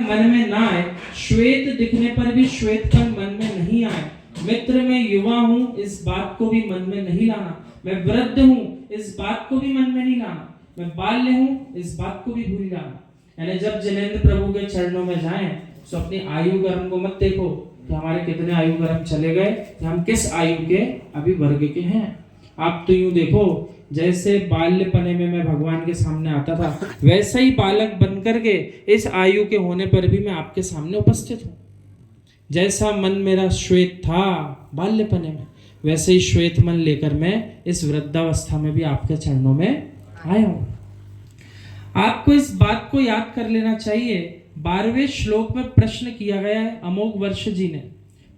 मन में ना आए, श्वेत दिखने पर भी श्वेतपन मन में नहीं आए। मित्र मैं युवा हूँ इस बात को भी मन में नहीं लाना, मैं वृद्ध हूँ इस बात को भी मन में नहीं लाना, मैं बाल्य हूँ इस बात को भी भूल जाना। यानी जब जिनेंद्र प्रभु के चरणों में जाएं तो अपनी आयु गर्म को मत देखो कि हमारे कितने आयु गर्म चले गए, कि हम किस आयु के अभी वर्ग के हैं। आप तो यूं देखो जैसे बाल्यपने में मैं भगवान के सामने आता था, वैसा ही बालक बन करके इस आयु के होने पर भी मैं आपके सामने उपस्थित हूँ। जैसा मन मेरा श्वेत था बाल्यपने में, वैसे ही श्वेत मन लेकर मैं इस वृद्धावस्था में भी आपके चरणों में आया हूँ। आपको इस बात को याद कर लेना चाहिए। 12वें श्लोक में प्रश्न किया गया है अमोघ वर्ष जी ने।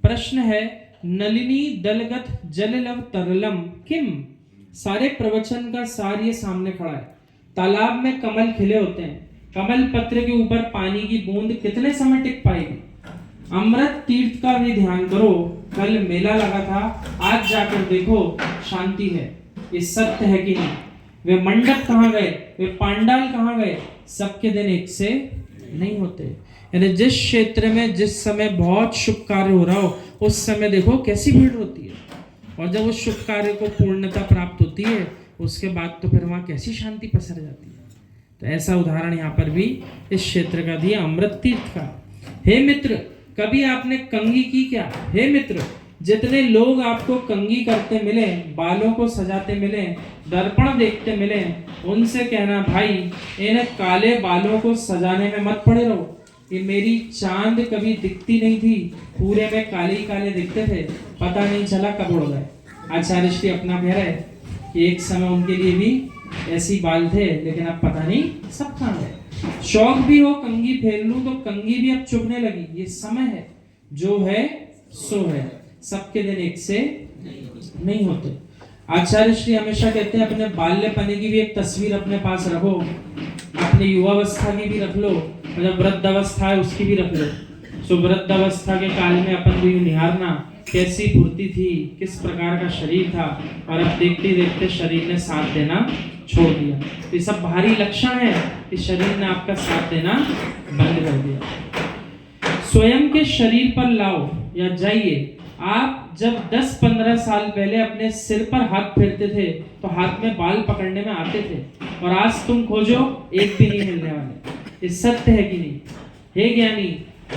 प्रश्न है नलिनी दलगत जललव तरलम किम। सारे प्रवचन का सार ये सामने खड़ा है। तालाब में कमल खिले होते हैं, कमल पत्र के ऊपर पानी की बूंद कितने समय टिक पाएगी। अमृत तीर्थ का भी ध्यान करो, कल मेला लगा था, आज जाकर देखो शांति है। ये सत्य है कि नहीं। वे मंडप कहाँ गए, वे पांडाल कहाँ गए, सबके दिन एक से नहीं होते। यानी जिस क्षेत्र में जिस समय बहुत शुभ कार्य हो रहा हो उस समय देखो कैसी भीड़ होती है, और जब उस शुभ कार्य को पूर्णता प्राप्त होती है उसके बाद तो फिर वहाँ कैसी शांति पसर जाती है। तो ऐसा उदाहरण यहाँ पर भी इस क्षेत्र का दिया अमृत तीर्थ का। हे मित्र, कभी आपने कंघी की क्या? हे मित्र, जितने लोग आपको कंघी करते मिले, बालों को सजाते मिले, दर्पण देखते मिले, उनसे कहना भाई इन काले बालों को सजाने में मत पड़े रहो। ये मेरी चांद कभी दिखती नहीं थी, पूरे में काले ही काले दिखते थे, पता नहीं चला कब उड़ गए। आचार्य श्री अपना कह रहे कि एक समय उनके लिए भी ऐसी बाल थे, लेकिन अब पता नहीं सब कहाँ गए। शौक भी हो कंघी फेर लूं तो कंघी भी अब चुभने लगी। ये समय है, जो है सो है, सबके दिन एक से नहीं होते। आचार्य श्री हमेशा कहते हैं अपने बाल्यपने की भी एक तस्वीर अपने पास रखो, अपने युवावस्था की भी रख लो, और जब वृद्धावस्था है उसकी भी रख लो। सो वृद्धावस्था के काल में अपन को यूं निहारना कैसी फुर्ती थी, किस प्रकार का शरीर था, और अब देखते देखते शरीर ने साथ देना छोड़ दिया। तो ये सब भारी लक्षण है कि शरीर ने आपका साथ देना बंद कर दिया। स्वयं के शरीर पर लाओ या जाइए। आप जब 10-15 साल पहले अपने सिर पर हाथ फेरते थे तो हाथ में बाल पकड़ने में आते थे, और आज तुम खोजो एक भी नहीं मिलने वाले। ये सत्य है कि नहीं? हे ज्ञानी,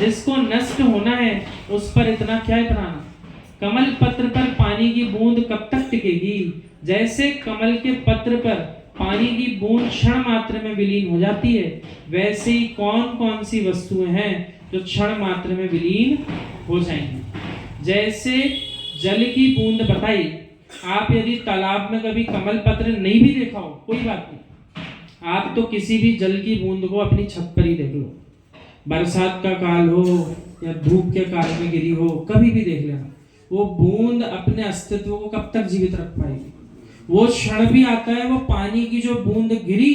जिसको नष्ट होना है उस पर इतना क्या इतराना। कमल पत्र पर पानी की बूंद कब तक टिकेगी? जैसे कमल के पत्र पर पानी की बूंद क्षण मात्र में विलीन हो जाती है, वैसे ही कौन कौन सी वस्तुएं हैं जो क्षण मात्र में विलीन हो जाएंगी। जैसे जल की बूंद बताई, आप यदि तालाब में कभी कमल पत्र नहीं भी देखा हो कोई बात नहीं, आप तो किसी भी जल की बूंद को अपनी छत पर ही देख लो। बरसात का काल हो या धूप के काल में गिरी हो, कभी भी देख लेना, वो बूंद अपने अस्तित्व को कब तक जीवित रख पाएगी। वो क्षण भी आता है, वो पानी की जो बूंद गिरी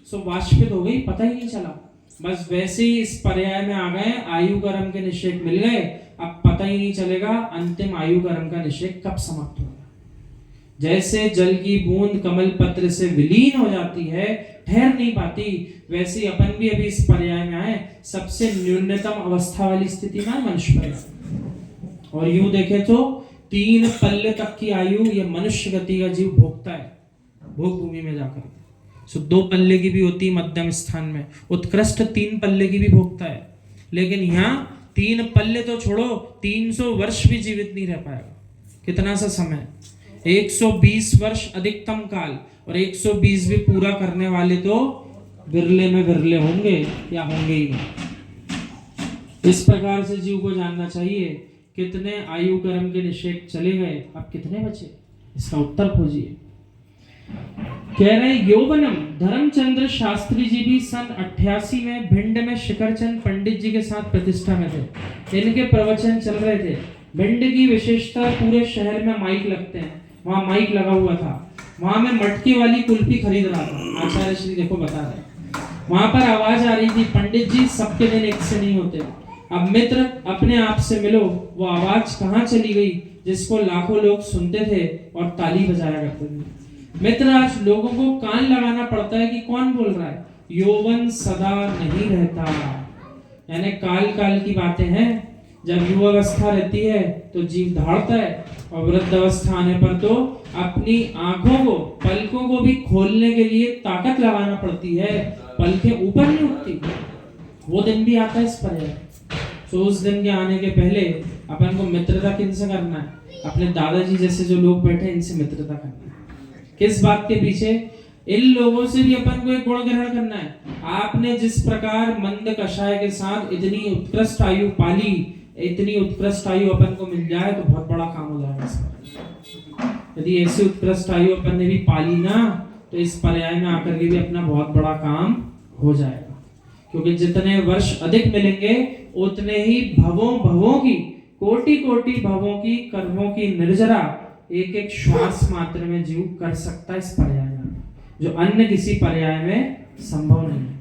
सो वाष्पित हो गई, पता ही नहीं चला। बस वैसे ही इस पर्याय में आ गए, आयु गर्म के निषेक मिल गए, अब पता ही नहीं चलेगा अंतिम आयु गर्म का निषेक कब समाप्त होगा। जैसे जल की बूंद कमल पत्र से विलीन हो जाती है, ठहर नहीं पाती, वैसे अपन भी अभी इस पर्याय में आए, सबसे न्यूनतम अवस्था वाली स्थिति में मनुष्य पर। और यूं देखे तो 3 पल्ले तक की आयु ये मनुष्य गति का जीव भोगता है भोग भूमि में जाकर। सो 2 पल्ले की भी होती मध्यम स्थान में, उत्कृष्ट 3 पल्ले की भी भोगता है। लेकिन यहाँ 3 पल्ले तो छोड़ो, 300 वर्ष भी जीवित नहीं रह पाएगा। कितना सा समय? 120 वर्ष अधिकतम काल, और 120 भी पूरा करने वाले तो विरले में विरले होंगे या होंगे ही नहीं। इस प्रकार से जीव को जानना चाहिए कितने आयु कर्म के निषेक चले गए, अब कितने बचे, इसका उत्तर खोजिए। कह रहे यौवनम। धर्मचंद्र शास्त्री जी भी सन 88 में भिंड में शिखरचंद पंडित जी के साथ प्रतिष्ठा में थे। इनके प्रवचन चल रहे थे। भिंड की विशेषता, पूरे शहर में माइक लगते हैं, वहां माइक लगा हुआ था। वहां मैं मटकी वाली कुल्फी खरीद रहा था, आचार्य श्री देखो बता रहे। वहां पर आवाज आ रही थी, पंडित जी सबके दिन एक से नहीं होते, अब मित्र अपने आप से मिलो। वो आवाज कहाँ चली गई जिसको लाखों लोग सुनते थे और ताली बजाया करते थे। मित्र, आज लोगों को कान लगाना पड़ता है कि कौन बोल रहा है। यौवन सदा नहीं रहता, यानी काल काल की बातें हैं। जब युवावस्था रहती है तो जीव दौड़ता है, और वृद्धावस्था आने पर तो अपनी आंखों को, पलकों को भी खोलने के लिए ताकत लगाना पड़ती है, पलकें ऊपर नहीं उठती। वो दिन भी आता है इस पर्याय। तो उस दिन के आने के पहले अपन को मित्रता किनसे करना है? अपने दादाजी जैसे जो लोग बैठे हैं इनसे मित्रता करना है। किस बात के पीछे? इन लोगों से भी अपन को एक गुण ग्रहण करना है। आपने जिस प्रकार मंद कषाय के साथ इतनी उत्कृष्ट आयु पाली, इतनी उत्कृष्ट आयु अपन को मिल जाए तो बहुत बड़ा काम हो जाएगा। यदि ऐसी उत्कृष्ट आयु अपन ने भी पाली ना, तो इस पर्याय में आकर के भी अपना बहुत बड़ा काम हो जाएगा। क्योंकि जितने वर्ष अधिक मिलेंगे उतने ही भवों की, कोटि कोटि भवों की, कर्मों की निर्जरा एक एक श्वास मात्र में जीव कर सकता है इस पर्याय में, जो अन्य किसी पर्याय में संभव नहीं है।